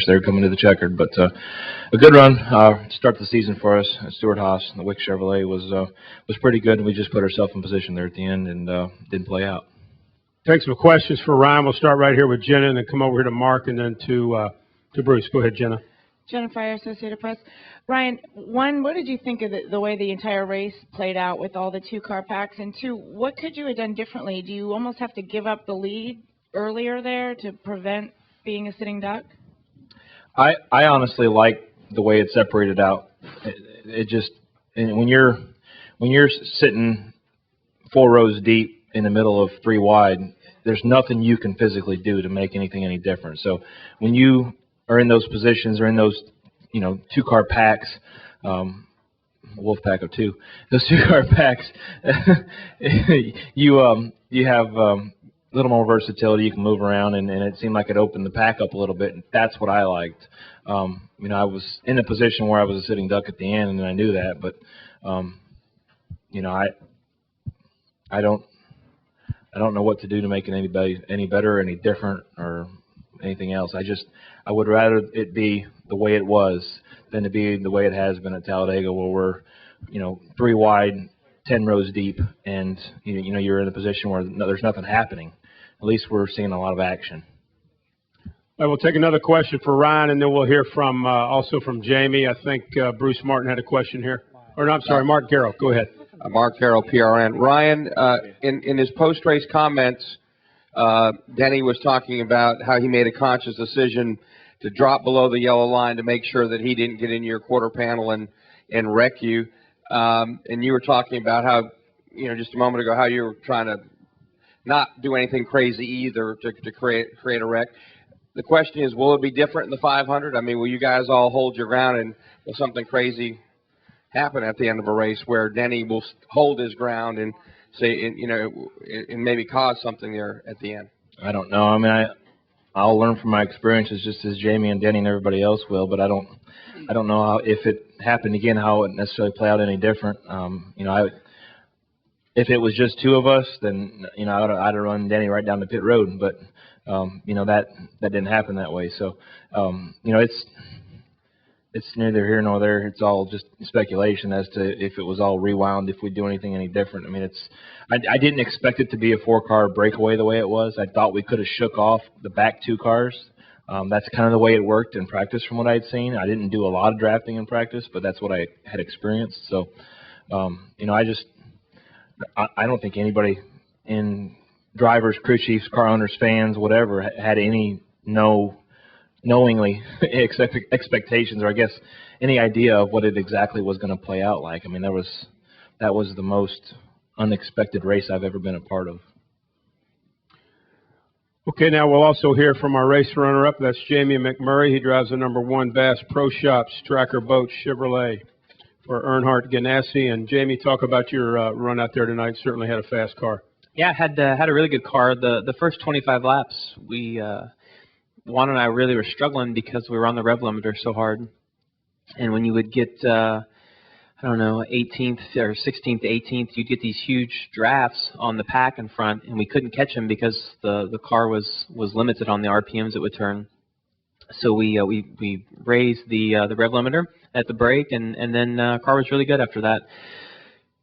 there coming to the checkered. But a good run to start the season for us at Stewart Haas. The Wick Chevrolet was pretty good. We just put ourselves in position there at the end and didn't play out. Take some questions for Ryan. We'll start right here with Jenna and then come over here to Mark and then to Bruce. Go ahead, Jenna. Jenna Fryer, Associated Press. Ryan, one, what did you think of the way the entire race played out with all the two-car packs? And two, what could you have done differently? Do you almost have to give up the lead earlier there to prevent being a sitting duck? I honestly like the way it separated out. It just, when you're sitting 4 rows deep in the middle of 3 wide, there's nothing you can physically do to make anything any different. So when you are in those positions or in those, two-car packs, wolf pack of 2, those 2-car packs, you have a little more versatility. You can move around, and it seemed like it opened the pack up a little bit, and that's what I liked. I was in a position where I was a sitting duck at the end, and I knew that, but I don't know what to do to make it any better, any different, or anything else. I would rather it be the way it was than to be the way it has been at Talladega, where we're 3 wide, 10 rows deep, and you're in a position where there's nothing happening. At least we're seeing a lot of action. I will take another question for Ryan, and then we'll hear from also from Jamie. I think Bruce Martin had a question here. Or no, I'm sorry, Mark Garrow. Go ahead. Mark Carroll, PRN. Ryan, in his post-race comments, Denny was talking about how he made a conscious decision to drop below the yellow line to make sure that he didn't get into your quarter panel and wreck you. And you were talking about how, just a moment ago, how you were trying to not do anything crazy either to create a wreck. The question is, will it be different in the 500? I mean, will you guys all hold your ground, and will something crazy happen at the end of a race where Denny will hold his ground and say, and maybe cause something there at the end? I don't know. I mean, I'll learn from my experiences just as Jamie and Denny and everybody else will, but I don't know how, if it happened again, how it would necessarily play out any different. If it was just 2 of us, then I'd have run Denny right down the pit road, but that didn't happen that way. So it's neither here nor there. It's all just speculation as to if it was all rewound, if we'd do anything any different. I mean, I didn't expect it to be a 4-car breakaway the way it was. I thought we could have shook off the back 2 cars. That's kind of the way it worked in practice from what I'd seen. I didn't do a lot of drafting in practice, but that's what I had experienced. So, I don't think anybody in drivers, crew chiefs, car owners, fans, whatever, had any knowingly expectations, or I guess any idea of what it exactly was going to play out like. I mean, that was the most unexpected race I've ever been a part of. Okay, now we'll also hear from our race runner-up. That's Jamie McMurray. He drives the number 1 Bass Pro Shops Tracker Boat Chevrolet for Earnhardt Ganassi. And Jamie, talk about your run out there tonight. Certainly had a fast car. Yeah, had a really good car. The first 25 laps, Juan and I really were struggling because we were on the rev limiter so hard. And when you would get, 18th or 16th to 18th, you'd get these huge drafts on the pack in front, and we couldn't catch them because the car was limited on the RPMs it would turn. So we raised the rev limiter at the brake, and then car was really good after that.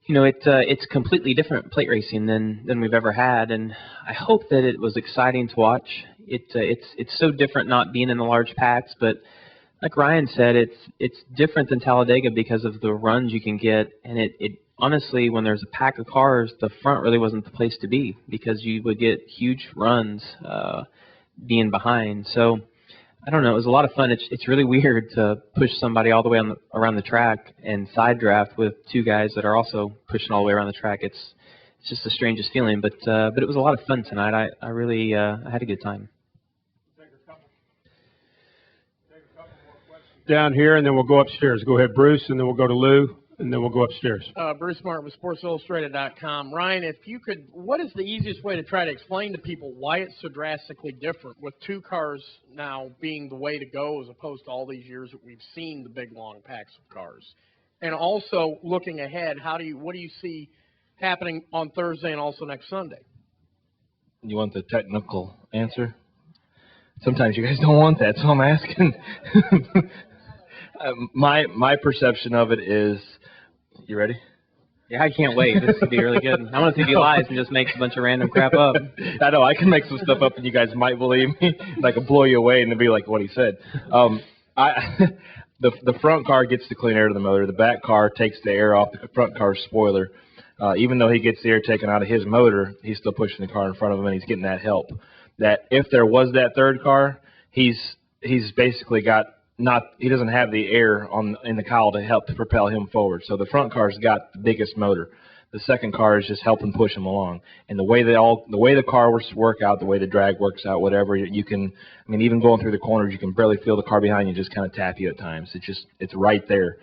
It's completely different plate racing than we've ever had, and I hope that it was exciting to watch. It's so different not being in the large packs, but like Ryan said, it's different than Talladega because of the runs you can get, and it honestly, when there's a pack of cars, the front really wasn't the place to be because you would get huge runs being behind. So I don't know, it was a lot of fun. It's really weird to push somebody all the way around the track and side draft with 2 guys that are also pushing all the way around the track. It's just the strangest feeling, but it was a lot of fun tonight. I really I had a good time. Down here, and then we'll go upstairs. Go ahead, Bruce, and then we'll go to Lou, and then we'll go upstairs. Bruce Martin with SportsIllustrated.com. Ryan, if you could, what is the easiest way to try to explain to people why it's so drastically different with 2 cars now being the way to go as opposed to all these years that we've seen the big long packs of cars? And also looking ahead, what do you see happening on Thursday and also next Sunday? You want the technical answer? sometimes you guys don't want that, so I'm asking. My perception of it is, you ready? Yeah, I can't wait. This could be really good. I want to see if he lies and just makes a bunch of random crap up. I know, I can make some stuff up and you guys might believe me. And I can blow you away and it'll be like what he said. The front car gets the clean air to the motor. The back car takes the air off the front car's spoiler. Even though he gets the air taken out of his motor, he's still pushing the car in front of him and he's getting that help. That if there was that third car, he's basically got he doesn't have the air in the cowl to help to propel him forward. So the front car's got the biggest motor. The second car is just helping push him along. And the way the car work out, the way the drag works out, whatever, you can, I mean, even going through the corners, you can barely feel the car behind you just kind of tap you at times. It's right there.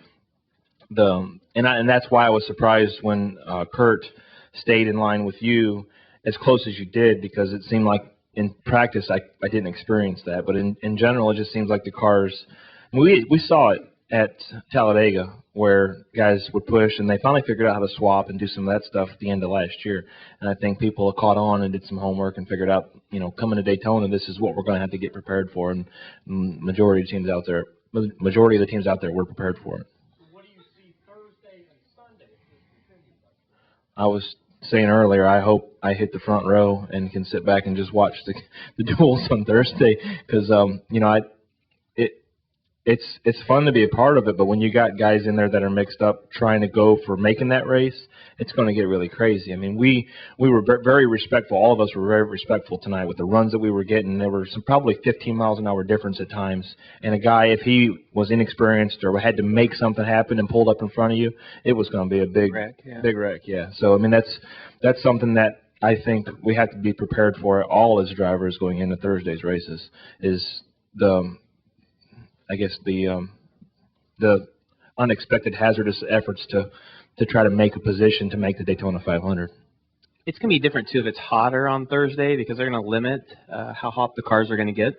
And that's why I was surprised when Kurt stayed in line with you as close as you did, because it seemed like in practice I didn't experience that. But in general, it just seems like the cars, we saw it at Talladega where guys would push, and they finally figured out how to swap and do some of that stuff at the end of last year. And I think people have caught on and did some homework and figured out, coming to Daytona, this is what we're going to have to get prepared for. And majority of the teams out there were prepared for it. What do you see Thursday and Sunday? I was saying earlier, I hope I hit the front row and can sit back and just watch the duels on Thursday, because it's fun to be a part of it, but when you got guys in there that are mixed up trying to go for making that race, it's going to get really crazy. I mean, we were very respectful. All of us were very respectful tonight with the runs that we were getting. There were probably 15 miles an hour difference at times, and a guy, if he was inexperienced or had to make something happen and pulled up in front of you, it was going to be a big wreck. Yeah. So I mean, that's something that I think we have to be prepared for all as drivers going into Thursday's races. Is the unexpected hazardous efforts to try to make a position to make the Daytona 500. It's going to be different, too, if it's hotter on Thursday, because they're going to limit how hot the cars are going to get.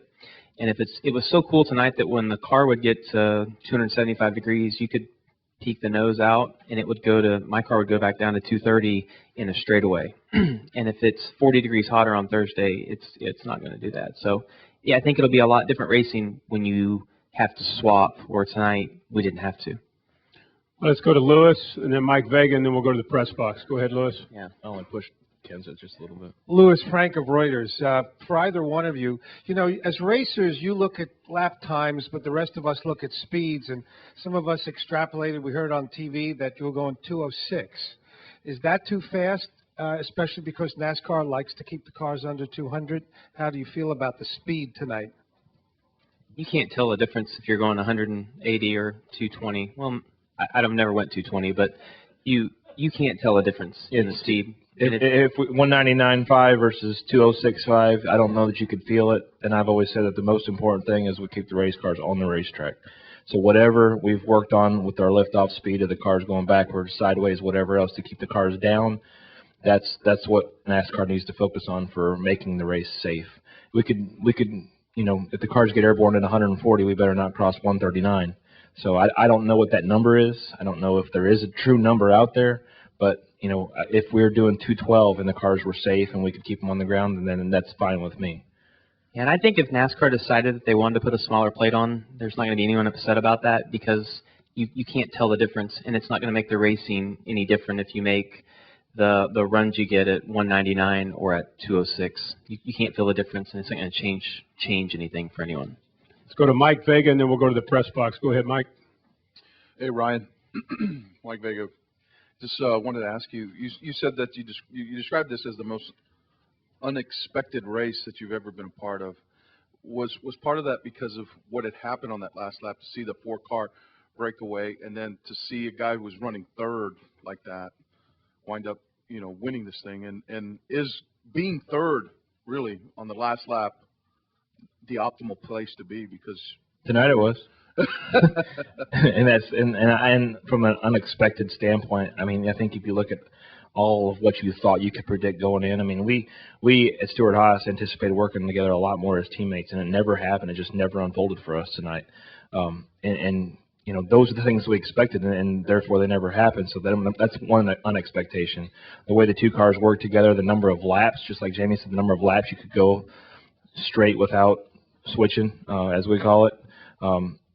And it was so cool tonight that when the car would get to 275 degrees, you could peek the nose out, and my car would go back down to 230 in a straightaway. And if it's 40 degrees hotter on Thursday, it's not going to do that. So, yeah, I think it'll be a lot different racing when you have to swap, where tonight we didn't have to. Let's go to Lewis, and then Mike Vega, and then we'll go to the press box. Go ahead, Lewis. Yeah. I only pushed Kenza just a little bit. Lewis Frank of Reuters. For either one of you, as racers, you look at lap times, but the rest of us look at speeds, and some of us extrapolated. We heard on TV that you were going 206. Is that too fast, especially because NASCAR likes to keep the cars under 200? How do you feel about the speed tonight? You can't tell the difference if you're going 180 or 220. Well, I've never went 220, but you can't tell a difference in the speed. If 199.5 versus 206.5, I don't know that you could feel it. And I've always said that the most important thing is we keep the race cars on the racetrack. So whatever we've worked on with our liftoff speed of the cars going backwards, sideways, whatever else to keep the cars down, that's what NASCAR needs to focus on for making the race safe. We could. If the cars get airborne at 140, we better not cross 139. So I don't know what that number is. I don't know if there is a true number out there. But, if we were doing 212 and the cars were safe and we could keep them on the ground, then that's fine with me. And I think if NASCAR decided that they wanted to put a smaller plate on, there's not going to be anyone upset about that, because you can't tell the difference, and it's not going to make the racing any different if you make the runs you get at 199 or at 206. You can't feel the difference, and it's not going to change anything for anyone. Let's go to Mike Vega, and then we'll go to the press box. Go ahead, Mike. Hey, Ryan. Mike Vega. Just wanted to ask you, you said that you described this as the most unexpected race that you've ever been a part of. Was part of that because of what had happened on that last lap, to see the 4-car breakaway, and then to see a guy who was running third like that wind up, winning this thing? And is being third really on the last lap the optimal place to be? Because tonight it was. and from an unexpected standpoint, I mean, I think if you look at all of what you thought you could predict going in, I mean, we at Stewart Haas anticipated working together a lot more as teammates, and it never happened. It just never unfolded for us tonight. Those are the things we expected, and therefore they never happened. So that's one unexpectation. The way the two cars work together, the number of laps, just like Jamie said, the number of laps you could go straight without switching, as we call it,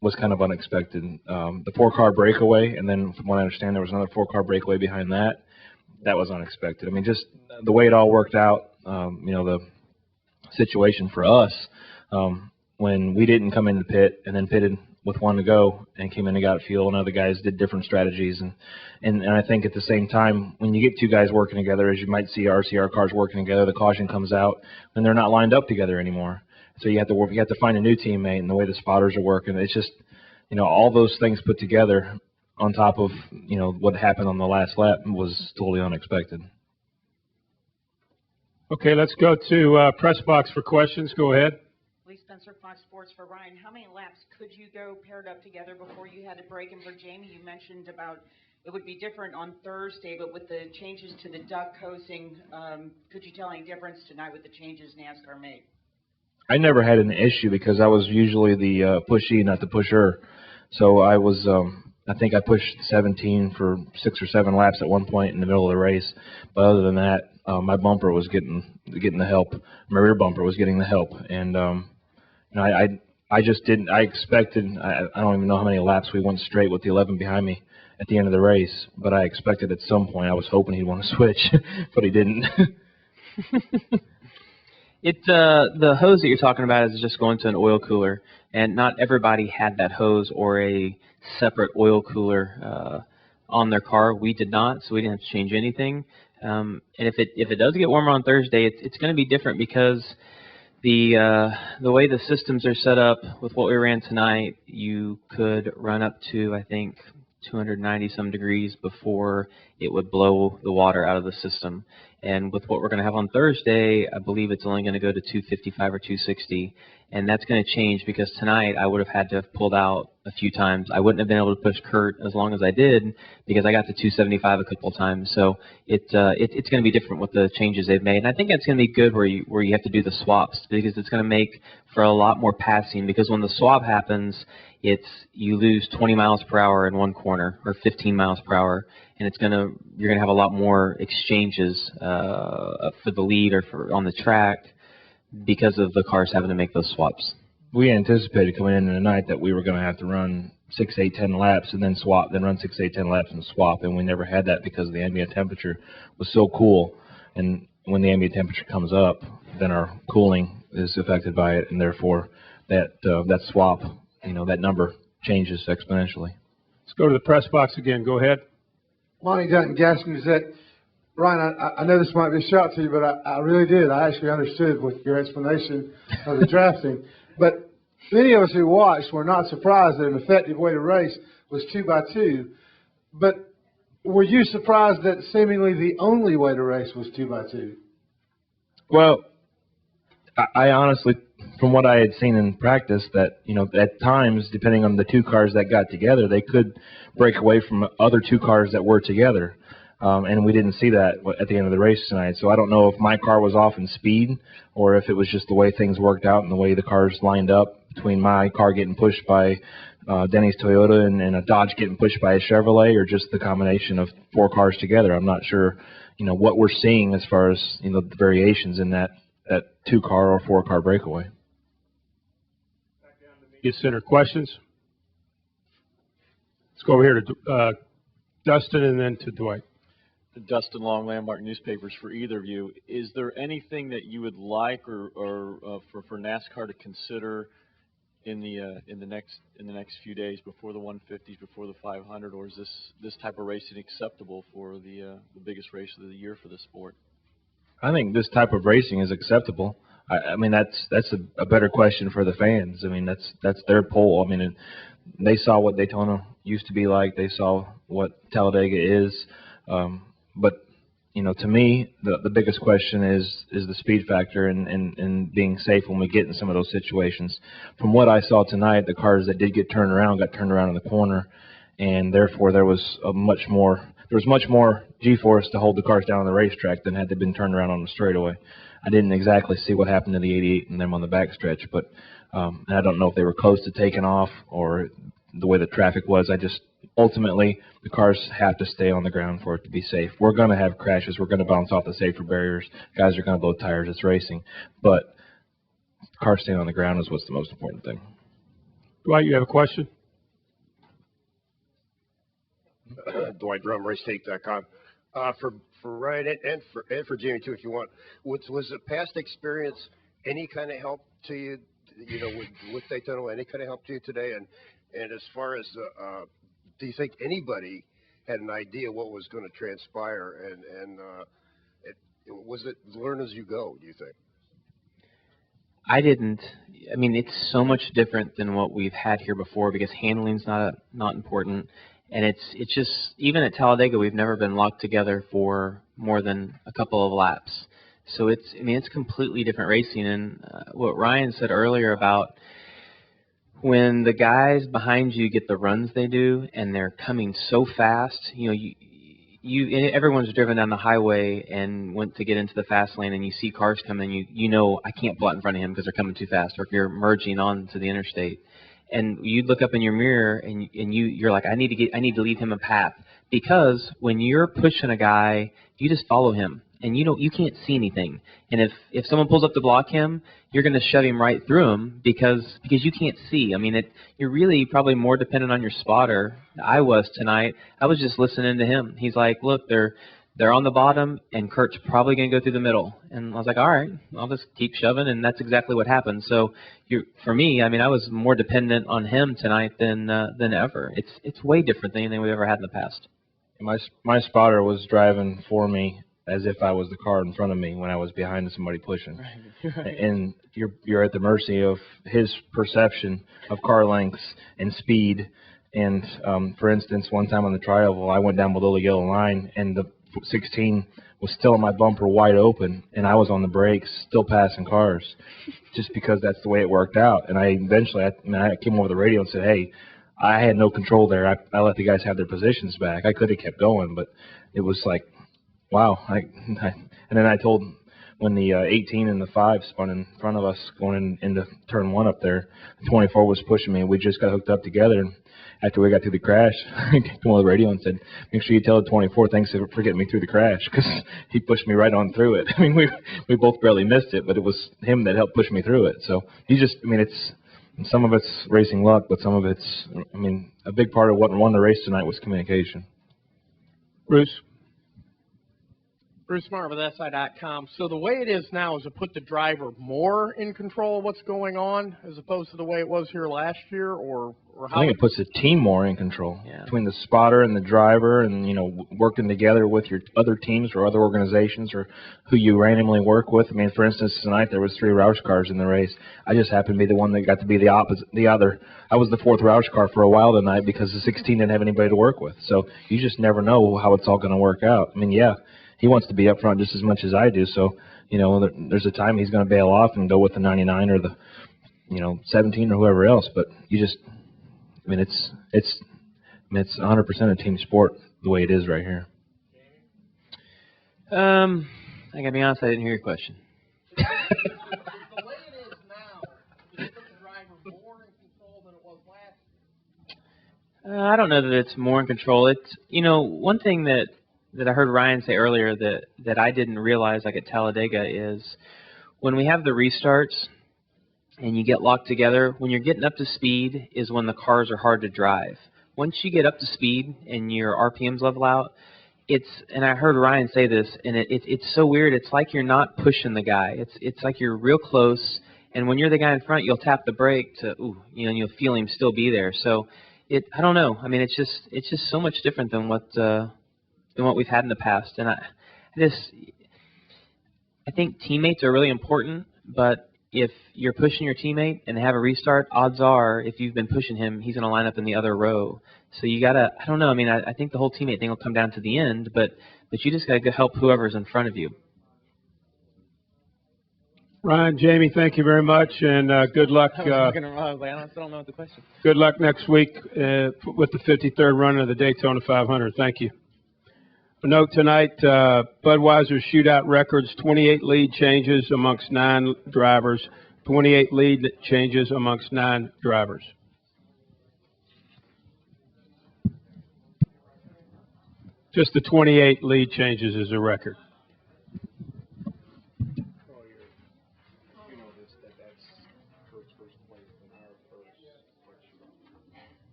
was kind of unexpected. The 4-car breakaway, and then from what I understand, there was another 4-car breakaway behind that. That was unexpected. I mean, just the way it all worked out, the situation for us, when we didn't come into pit and then pitted with 1 to go and came in and got fuel, and other guys did different strategies. And I think at the same time, when you get 2 guys working together, as you might see RCR cars working together, the caution comes out when they're not lined up together anymore. So you have to find a new teammate, and the way the spotters are working, it's just, all those things put together on top of, what happened on the last lap was totally unexpected. Okay, let's go to press box for questions. Go ahead. Lee Spencer, Fox Sports for Ryan. How many laps could you go paired up together before you had to break? And for Jamie, you mentioned about it would be different on Thursday, but with the changes to the duck coasting, could you tell any difference tonight with the changes NASCAR made? I never had an issue because I was usually the pushy, not the pusher. So I was, I think I pushed 17 for 6 or 7 laps at one point in the middle of the race. But other than that, my bumper was getting the help. My rear bumper was getting the help, and I just didn't. I expected. I don't even know how many laps we went straight with the 11 behind me at the end of the race. But I expected at some point. I was hoping he'd want to switch, but he didn't. The hose that you're talking about is just going to an oil cooler, and not everybody had that hose or a separate oil cooler on their car. We did not, so we didn't have to change anything. And if it does get warmer on Thursday, it's going to be different because the way the systems are set up with what we ran tonight, you could run up to, I think, 290 some degrees before it would blow the water out of the system. And with what we're going to have on Thursday, I believe it's only going to go to 255 or 260. And that's going to change because tonight I would have had to have pulled out a few times. I wouldn't have been able to push Kurt as long as I did because I got to 275 a couple of times. So it's going to be different with the changes they've made. And I think that's going to be good where you have to do the swaps because it's going to make for a lot more passing, because when the swap happens, you lose 20 miles per hour in one corner or 15 miles per hour, and you're gonna have a lot more exchanges for the lead or on the track because of the cars having to make those swaps. We anticipated coming into the night that we were going to have to run 6, 8, 10 laps and then swap, then run 6, 8, 10 laps and swap, and we never had that because the ambient temperature was so cool. And when the ambient temperature comes up, then our cooling is affected by it, and therefore that swap, that number changes exponentially. Let's go to the press box again. Go ahead. Monty Dunton, Gas Gazette. Ryan, I know this might be a shock to you, but I really did. I actually understood with your explanation of the drafting. But many of us who watched were not surprised that an effective way to race was 2x2. But were you surprised that seemingly the only way to race was 2x2? Well, I honestly, from what I had seen in practice, that, at times, depending on the 2 cars that got together, they could break away from other 2 cars that were together. And we didn't see that at the end of the race tonight. So I don't know if my car was off in speed or if it was just the way things worked out and the way the cars lined up between my car getting pushed by Denny's Toyota and a Dodge getting pushed by a Chevrolet, or just the combination of 4 cars together. I'm not sure, what we're seeing as far as, the variations in that 2-car or 4-car breakaway. Media Center questions. Let's go over here to Dustin and then to Dwight. Dustin Long, Landmark Newspapers. For either of you, is there anything that you would like or for NASCAR to consider in the next few days before the 150s, before the 500, or is this type of racing acceptable for the biggest race of the year for the sport? I think this type of racing is acceptable. I mean, that's a better question for the fans. I mean, that's their poll. I mean, they saw what Daytona used to be like. They saw what Talladega is. But, to me, the biggest question is the speed factor and being safe when we get in some of those situations. From what I saw tonight, the cars that did get turned around got turned around in the corner, and therefore there was much more G-force to hold the cars down on the racetrack than had they been turned around on the straightaway. I didn't exactly see what happened to the 88 and them on the backstretch, but and I don't know if they were close to taking off or the way the traffic was. Ultimately, the cars have to stay on the ground for it to be safe. We're going to have crashes. We're going to bounce off the safer barriers. Guys are going to blow tires. It's racing. But the car staying on the ground is what's the most important thing. Dwight, you have a question? Dwight Drum, RaceTape.com. For Ryan and for Jamie too, if you want. Was the past experience any kind of help to you? You know, with Daytona, any kind of help to you today? And as far as do you think anybody had an idea what was going to transpire? And was it learn as you go? Do you think? I didn't. I mean, it's so much different than what we've had here before because handling's not important. And it's just, even at Talladega, we've never been locked together for more than a couple of laps. So it's completely different racing. And what Ryan said earlier about when the guys behind you get the runs they do and they're coming so fast, everyone's driven down the highway and went to get into the fast lane and you see cars coming, you know I can't pull out in front of him because they're coming too fast, or if you're merging onto the interstate. And you look up in your mirror and you're like, I need to leave him a path, because when you're pushing a guy, you just follow him and you can't see anything. And if someone pulls up to block him, you're going to shove him right through him because you can't see. I mean, you're really probably more dependent on your spotter. I was tonight. I was just listening to him. He's like, look, they're on the bottom, and Kurt's probably going to go through the middle. And I was like, all right, I'll just keep shoving, and that's exactly what happened. So for me, I mean, I was more dependent on him tonight than ever. It's way different than anything we've ever had in the past. My spotter was driving for me as if I was the car in front of me when I was behind somebody pushing. Right. And you're at the mercy of his perception of car lengths and speed. And for instance, one time on the tri-oval, I went down below the yellow line, and the 16 was still in my bumper wide open, and I was on the brakes still passing cars just because that's the way it worked out. And I came over the radio and said, hey, I had no control there. I let the guys have their positions back. I could have kept going, but it was like, wow. And then I told, when the 18 and the 5 spun in front of us going into turn 1 up there, the 24 was pushing me, and we just got hooked up together. And after we got through the crash, I came on the radio and said, make sure you tell the 24 thanks for getting me through the crash, because he pushed me right on through it. I mean, we both barely missed it, but it was him that helped push me through it. So some of it's racing luck, but some of it's, a big part of what won the race tonight was communication. Bruce? Bruce Smart with SI.com. So the way it is now is to put the driver more in control of what's going on as opposed to the way it was here last year, or how? I think it puts the team more in control, between the spotter and the driver, and working together with your other teams or other organizations or who you randomly work with. I mean, for instance, tonight there was 3 Roush cars in the race. I just happened to be the one that got to be the other. I was the 4th Roush car for a while tonight because the 16 didn't have anybody to work with. So you just never know how it's all going to work out. I mean, he wants to be up front just as much as I do. So, there's a time he's going to bail off and go with the 99 or the, 17 or whoever else. But you just, it's 100% a team sport the way it is right here. I gotta be honest, I didn't hear your question. The way it is now, is it put the driver more in control than it was last year? I don't know that it's more in control. It's, one thing that I heard Ryan say earlier that I didn't realize, like at Talladega, is when we have the restarts and you get locked together, when you're getting up to speed is when the cars are hard to drive. Once you get up to speed and your RPMs level out, and I heard Ryan say this, and it's so weird. It's like you're not pushing the guy. It's like you're real close, and when you're the guy in front, you'll tap the brake and you'll feel him still be there. So I don't know. I mean, it's just so much different than what we've had in the past. And I think teammates are really important, but if you're pushing your teammate and they have a restart, odds are if you've been pushing him, he's going to line up in the other row. So you got to, I don't know, I think the whole teammate thing will come down to the end, but you just got to help whoever's in front of you. Ryan, Jamie, thank you very much, and good luck. I was looking around, I don't know what the question. Good luck next week with the 53rd run of the Daytona 500. Thank you. A note tonight, Budweiser Shootout records 28 lead changes amongst 9 drivers. 28 lead changes amongst 9 drivers. Just the 28 lead changes is a record.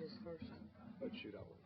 changes first. But Shootout.